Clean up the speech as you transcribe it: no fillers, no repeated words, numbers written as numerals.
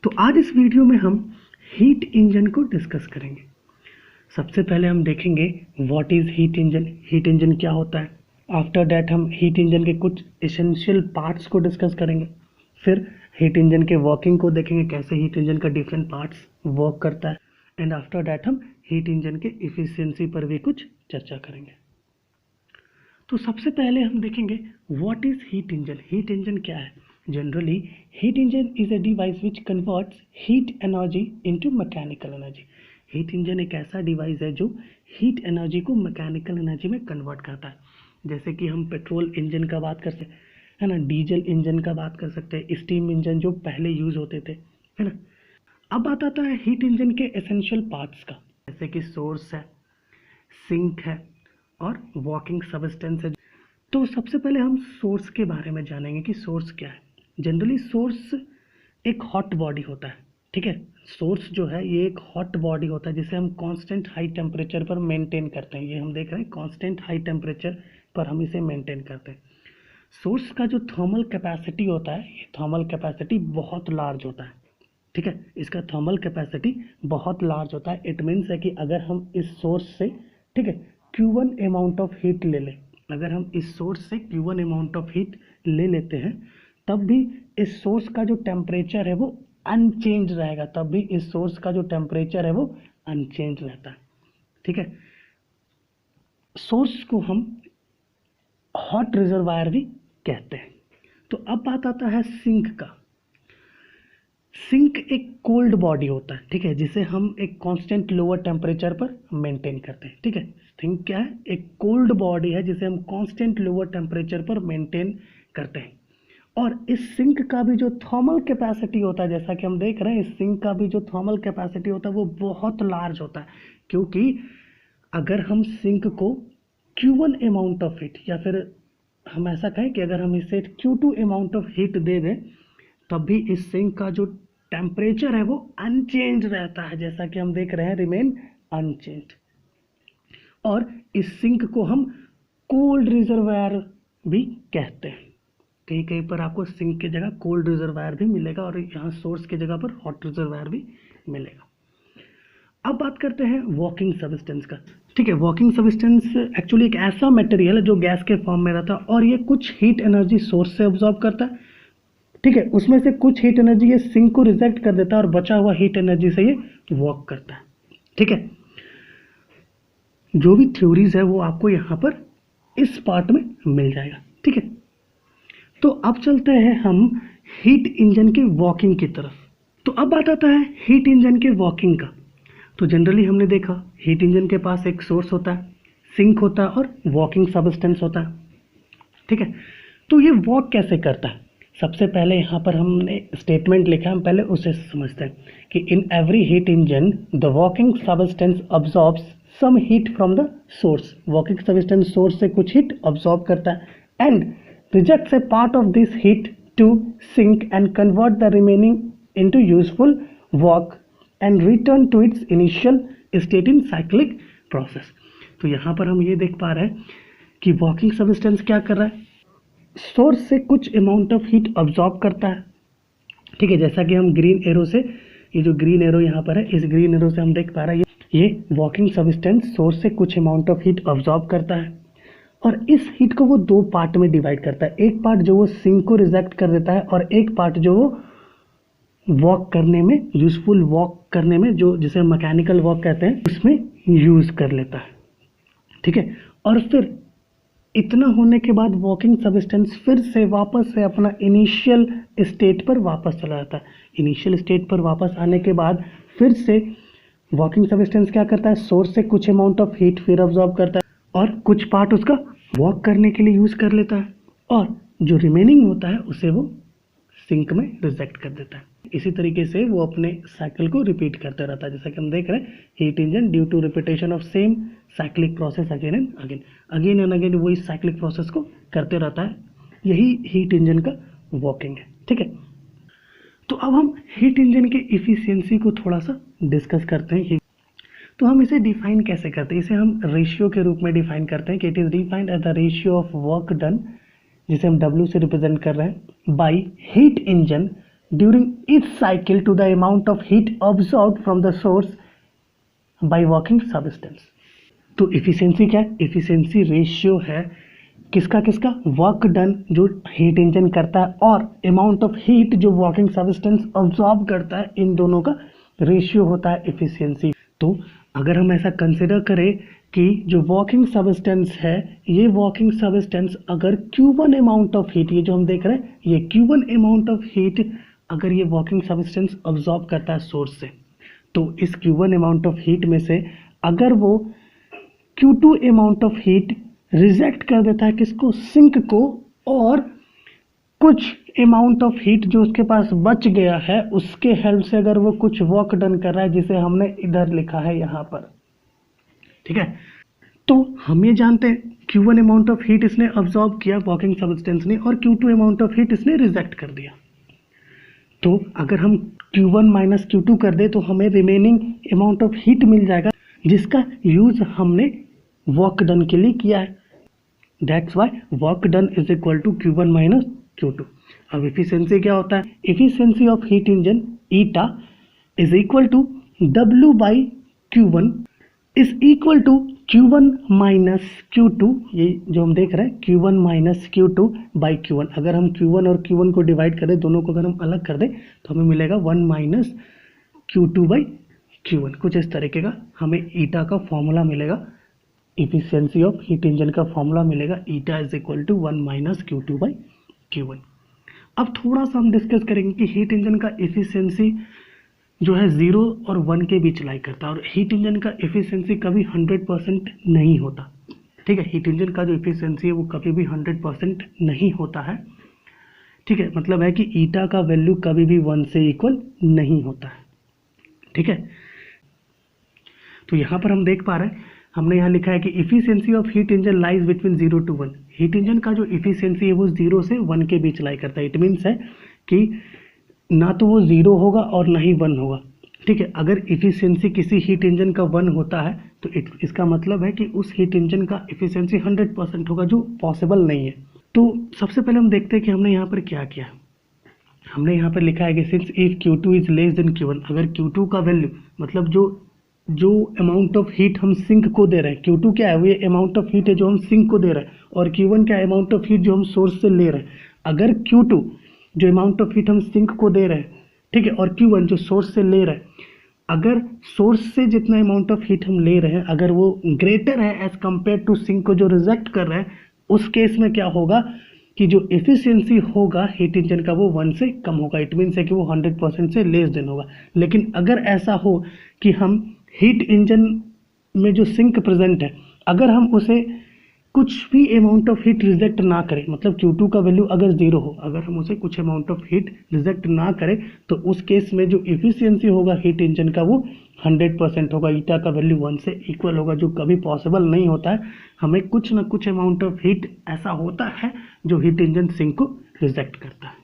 तो आज इस वीडियो में हम हीट इंजन को डिस्कस करेंगे। सबसे पहले हम देखेंगे what is heat engine, heat engine क्या होता है। आफ्टर दैट हम हीट इंजन के कुछ एसेंशियल पार्ट्स को डिस्कस करेंगे। फिर हीट इंजन के वर्किंग को देखेंगे, कैसे हीट इंजन का डिफरेंट पार्ट्स वर्क करता है। एंड आफ्टर दैट हम हीट इंजन के इफिशियंसी पर भी कुछ चर्चा करेंगे। तो सबसे पहले हम देखेंगे what is heat engine. Heat engine क्या है? Generally heat engine is a device which converts heat energy into mechanical energy. Heat engine एक ऐसा डिवाइस है जो हीट एनर्जी को मैकेनिकल एनर्जी में कन्वर्ट करता है। जैसे कि हम पेट्रोल इंजन का बात कर सकते है ना, डीजल इंजन का बात कर सकते हैं, स्टीम इंजन जो पहले यूज होते थे, है ना। अब बात आता है हीट इंजन के एसेंशियल पार्ट्स का, जैसे कि सोर्स है, सिंक है और वर्किंग सब्सटेंस है। तो सबसे पहले हम सोर्स के बारे में जानेंगे कि सोर्स क्या है। जनरली सोर्स एक हॉट बॉडी होता है, ठीक है। सोर्स जो है ये एक हॉट बॉडी होता है जिसे हम कांस्टेंट हाई टेम्परेचर पर मेंटेन करते हैं। ये हम देख रहे हैं कांस्टेंट हाई टेम्परेचर पर हम इसे मेंटेन करते हैं। सोर्स का जो थर्मल कैपेसिटी होता है, ये थर्मल कैपेसिटी बहुत लार्ज होता है, ठीक है। इसका थर्मल कैपेसिटी बहुत लार्ज होता है। इट मीन्स है कि अगर हम इस सोर्स से, ठीक है, Q1 अमाउंट ऑफ हीट ले लें, अगर हम इस सोर्स से Q1 अमाउंट ऑफ हीट ले लेते हैं, तब भी इस सोर्स का जो टेम्परेचर है वो अनचेंज रहेगा। तब भी इस सोर्स का जो टेम्परेचर है वो अनचेंज रहता है, ठीक है। सोर्स को हम हॉट रिजर्वायर भी कहते हैं। तो अब बात आता है सिंक का। सिंक एक कोल्ड बॉडी होता है, ठीक है, जिसे हम एक कांस्टेंट लोअर टेम्परेचर पर मेंटेन करते हैं, ठीक है। सिंक क्या है? एक कोल्ड बॉडी है जिसे हम कांस्टेंट लोअर टेम्परेचर पर मेंटेन करते हैं। और इस सिंक का भी जो थर्मल कैपेसिटी होता है, जैसा कि हम देख रहे हैं, इस सिंक का भी जो थर्मल कैपेसिटी होता है वो बहुत लार्ज होता है। क्योंकि अगर हम सिंक को Q1 अमाउंट ऑफ हीट, या फिर हम ऐसा कहें कि अगर हम इसे Q2 अमाउंट ऑफ हीट दे दें, तब भी इस सिंक का जो टेम्परेचर है वो अनचेंज रहता है, जैसा कि हम देख रहे हैं, रिमेन अनचेंज। और इस सिंक को हम कोल्ड रिजर्वायर भी कहते हैं। कहीं कहीं पर आपको सिंक की जगह कोल्ड रिजर्वायर भी मिलेगा और यहाँ सोर्स की जगह पर हॉट रिजर्वायर भी मिलेगा। अब बात करते हैं वर्किंग सब्सटेंस का, ठीक है। वर्किंग सब्सटेंस एक्चुअली एक ऐसा मटेरियल है जो गैस के फॉर्म में रहता है और ये कुछ हीट एनर्जी सोर्स से ऑब्जॉर्ब करता है, ठीक है। उसमें से कुछ हीट एनर्जी ये सिंक को रिजेक्ट कर देता है और बचा हुआ हीट एनर्जी से ये वर्क करता है, ठीक है। जो भी थ्योरीज है वो आपको यहाँ पर इस पार्ट में मिल जाएगा, ठीक है। तो अब चलते हैं हम हीट इंजन के वर्किंग की तरफ। तो अब बात आता है हीट इंजन के वर्किंग का। तो जनरली हमने देखा हीट इंजन के पास एक सोर्स होता है, सिंक होता है और वर्किंग सब्सटेंस होता है, ठीक है। तो ये वर्क कैसे करता है? सबसे पहले यहाँ पर हमने स्टेटमेंट लिखा, हम पहले उसे समझते हैं कि in every heat engine the working substance absorbs some heat from the source. Working substance source से कुछ हीट अब्सॉर्ब करता है एंड rejects a part of this heat to sink and convert the remaining into useful work and return to its initial state in cyclic process। तो यहाँ पर हम ये देख पा रहे हैं कि वर्किंग सब्सटेंस क्या कर रहा है, सोर्स से कुछ अमाउंट ऑफ हीट अब्जॉर्ब करता है, ठीक है। जैसा कि हम ग्रीन एरो से, ये जो ग्रीन एरो यहाँ पर है, इस ग्रीन एरो से हम देख पा रहे हैं ये वर्किंग सब्सटेंस सोर्स से कुछ अमाउंट ऑफ हीट अब्जॉर्ब करता है और इस हीट को वो दो पार्ट में डिवाइड करता है। एक पार्ट जो वो सिंक को रिजेक्ट कर देता है और एक पार्ट जो वो वर्क करने में, यूजफुल वर्क करने में, जो जिसे मैकेनिकल वर्क कहते हैं, उसमें यूज कर लेता है, ठीक है। और फिर इतना होने के बाद वर्किंग सब्सटेंस फिर से वापस से अपना इनिशियल स्टेट पर वापस चला जाता है। इनिशियल स्टेट पर वापस आने के बाद फिर से वर्किंग सब्सटेंस क्या करता है, सोर्स से कुछ अमाउंट ऑफ हीट फिर ऑब्जॉर्ब करता है और कुछ पार्ट उसका वर्क करने के लिए यूज कर लेता है और जो रिमेनिंग होता है उसे वो सिंक में रिजेक्ट कर देता है। इसी तरीके से वो अपने साइकिल को रिपीट करते रहता है। जैसा कि हम देख रहे हैं, heat engine due to repetition of same cyclic process again and again वो इस साइक्लिक प्रोसेस को करते रहता है। यही हीट इंजन का वर्किंग है, ठीक है। तो अब हम हीट इंजन के इफिशियंसी को थोड़ा सा डिस्कस करते हैं। तो हम इसे डिफाइन कैसे करते हैं? इसे हम रेशियो के रूप में डिफाइन करते हैं कि it is defined as the ratio of work done, जिसे हम W से रिप्रेजेंट कर रहे हैं, by heat engine during each cycle to the amount of heat absorbed from the source by working substance. तो इफिशियंसी क्या है? इफिशियंसी रेशियो है किसका किसका? वर्क डन जो हीट इंजन करता है और अमाउंट ऑफ हीट जो वर्किंग सबस्टेंस ऑब्जॉर्ब करता है, इन दोनों का रेशियो होता है इफिशियंसी। तो अगर हम ऐसा कंसिडर करें कि जो वर्किंग सबस्टेंस है, ये वर्किंग सबस्टेंस अगर Q1 अमाउंट ऑफ हीट, ये जो हम देख रहे हैं ये Q1 अमाउंट ऑफ हीट अगर ये वर्किंग सबस्टेंस ऑब्जॉर्ब करता है सोर्स से, तो इस Q1 अमाउंट ऑफ हीट में से अगर वो Q2 amount of heat reject कर देता है किसको? सिंक को, और कुछ अमाउंट ऑफ हीट जो उसके पास बच गया है उसके हेल्प से अगर वो कुछ वर्क डन कर रहा है, जिसे हमने इधर लिखा है यहाँ पर, ठीक है। तो हम ये जानते हैं Q1 अमाउंट ऑफ हीट इसने ऑब्जॉर्ब किया वर्किंग सबस्टेंस ने, और Q2 अमाउंट ऑफ हीट इसने रिजेक्ट कर दिया। तो अगर हम Q1 माइनस Q2 कर दे तो हमें रिमेनिंग अमाउंट ऑफ हीट मिल जाएगा, जिसका यूज हमने वर्क डन के लिए किया है। That's why work done is equal to Q1 minus Q2। अब इफिशियंसी क्या होता है? Efficiency of heat engine eta is equal to W by Q1 is equal to Q1 minus Q2। ये जो हम देख रहे हैं Q1 minus Q2 by Q1। अगर हम Q1 और Q1 को डिवाइड कर दें, दोनों को अगर हम अलग कर दें तो हमें मिलेगा 1 माइनस Q2 बाई Q1। कुछ इस तरीके का हमें ईटा का फॉर्मूला मिलेगा, इफिशियंसी ऑफ हीट इंजन का फॉर्मूला मिलेगा, eta is equal to 1 minus Q2 by Q1। अब थोड़ा सा हम डिस्कस करेंगे कि हीट इंजन का इफिशियंसी जो है 0 और 1 के बीच लाई करता है, और हीट इंजन का इफिशियंसी कभी 100% नहीं होता, ठीक है। हीट इंजन का जो इफिशियंसी है वो कभी भी 100% नहीं होता है, ठीक है। मतलब है कि ईटा का वैल्यू कभी भी 1 से इक्वल नहीं होता है, ठीक है। तो यहाँ पर हम देख पा रहे हैं, हमने यहाँ लिखा है कि efficiency of heat engine lies between 0 to 1। Heat engine का जो इफिशियंसी है वो 0 से 1 के बीच लाई करता है। इट मीन्स है कि ना तो वो 0 होगा और ना ही 1 होगा, ठीक है। अगर इफिशियंसी किसी हीट इंजन का 1 होता है तो इसका मतलब है कि उस हीट इंजन का इफिशियंसी 100% होगा, जो पॉसिबल नहीं है। तो सबसे पहले हम देखते हैं कि हमने यहाँ पर क्या किया। हमने यहाँ पर लिखा है कि since if Q2 is less than Q1, अगर Q2 का वैल्यू मतलब जो अमाउंट ऑफ हीट हम सिंक को दे रहे हैं, Q2 क्या है? वो ये अमाउंट ऑफ हीट है जो हम सिंक को दे रहे हैं, और Q1 क्या है? अमाउंट ऑफ हीट जो हम सोर्स से ले रहे हैं। अगर Q2 जो अमाउंट ऑफ हीट हम सिंक को दे रहे हैं, ठीक है, और Q1 जो सोर्स से ले रहे हैं, अगर सोर्स से जितना अमाउंट ऑफ हीट हम ले रहे हैं अगर वो ग्रेटर है एज कंपेयर टू सिंक को जो रिजेक्ट कर रहे हैं, उस केस में क्या होगा कि जो एफिशिएंसी होगा हीट इंजन का वो 1 से कम होगा। इट मीन्स है कि वो 100% से लेस देन होगा। लेकिन अगर ऐसा हो कि हम हीट इंजन में जो सिंक प्रेजेंट है अगर हम उसे कुछ भी अमाउंट ऑफ हीट रिजेक्ट ना करें, मतलब Q2 का वैल्यू अगर 0 हो, अगर हम उसे कुछ अमाउंट ऑफ हीट रिजेक्ट ना करें, तो उस केस में जो एफिशिएंसी होगा हीट इंजन का वो 100% होगा। ईटा का वैल्यू 1 से इक्वल होगा, जो कभी पॉसिबल नहीं होता है। हमें कुछ ना कुछ अमाउंट ऑफ हीट ऐसा होता है जो हीट इंजन सिंक को रिजेक्ट करता है।